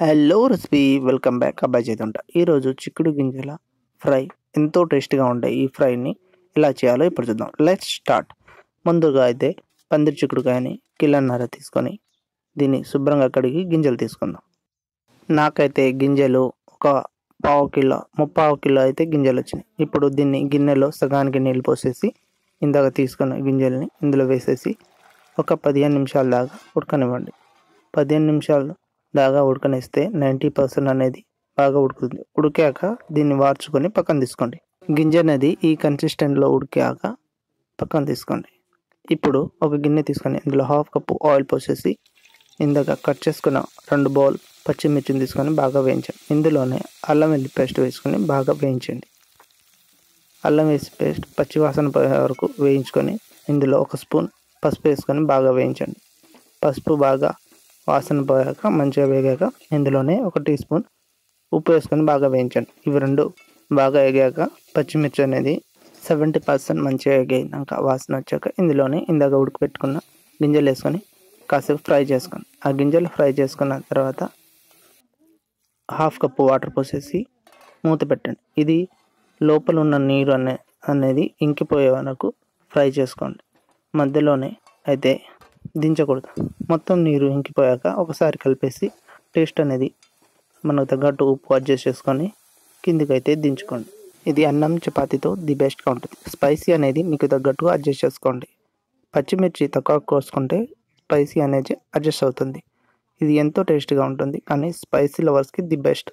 Hello recipe welcome back అబ్బాయి చేతుంటా. ఈరోజు చిక్కుడు గింజల ఫ్రై ఎంతో టేస్టీగా ఉండే ఈ ఫ్రైని ఎలా చేయాలో ఇప్పుడు చూద్దాం. Let's start. ముందుగా అయితే పందిరి చిక్కుడుకాయని కిలోన్నర తీసుకొని దీన్ని శుభ్రంగా కడిగి గింజలు తీసుకుందాం. నాకైతే గింజలు ఒక ముప్పావు కిలో అయితే గింజలు వచ్చినాయి. ఇప్పుడు దీన్ని గిన్నెలో సగానికి నీళ్ళు పోసేసి ఇందాక తీసుకున్న గింజల్ని ఇందులో వేసేసి ఒక 15 నిమిషాల దాకా ఉడకనివ్వండి. 15 నిమిషాలు బాగా ఉడకనిస్తే 90% అనేది బాగా ఉడుకుతుంది. ఉడికాక దీన్ని వార్చుకొని పక్కన తీసుకోండి. గింజ అనేది ఈ కన్సిస్టెంట్లో ఉడికాక పక్కన తీసుకోండి. ఇప్పుడు ఒక గిన్నె తీసుకొని ఇందులో 1/2 కప్పు ఆయిల్ పోసేసి ఇందాక కట్ చేసుకున్న 2 బౌల్ పచ్చిమిర్చిని తీసుకొని బాగా వేయించండి. ఇందులోనే అల్లం వెల్లుల్లి పేస్ట్ వేసుకొని బాగా వేయించండి. అల్లం వేసి పేస్ట్ పచ్చివాసన పోయే వరకు వేయించుకొని ఇందులో 1 స్పూన్ పసుపు వేసుకొని బాగా వేయించండి. పసుపు బాగా వాసన పోయాక మంచిగా వేగాక ఇందులోనే 1 టీ స్పూన్ ఉప్పు వేసుకొని బాగా వేయించండి. ఇవి రెండు బాగా వేగాక పచ్చిమిర్చి అనేది 70% మంచిగా వేగాక వాసన వచ్చాక ఇందులోనే ఇందాక ఉడకపెట్టుకున్న గింజలు వేసుకొని కాసేపు ఫ్రై చేసుకోండి. ఆ గింజలు ఫ్రై చేసుకున్న తర్వాత 1/2 కప్పు వాటర్ పోసేసి మూత పెట్టండి. ఇది లోపల ఉన్న నీరు అనేది ఇంకిపోయే వరకు ఫ్రై చేసుకోండి. మధ్యలోనే అయితే దించకూడదు. మొత్తం నీరు ఇంకిపోయాక ఒకసారి కలిపేసి టేస్ట్ అనేది మనకు తగ్గట్టు ఉప్పు అడ్జస్ట్ చేసుకొని కిందికైతే దించుకోండి. ఇది అన్నం చపాతీతో ది బెస్ట్గా ఉంటుంది. స్పైసీ అనేది మీకు తగ్గట్టుగా అడ్జస్ట్ చేసుకోండి. పచ్చిమిర్చి తక్కువ కోసుకుంటే స్పైసీ అనేది అడ్జస్ట్ అవుతుంది. ఇది ఎంతో టేస్ట్గా ఉంటుంది, కానీ స్పైసీ లవర్స్కి ది బెస్ట్.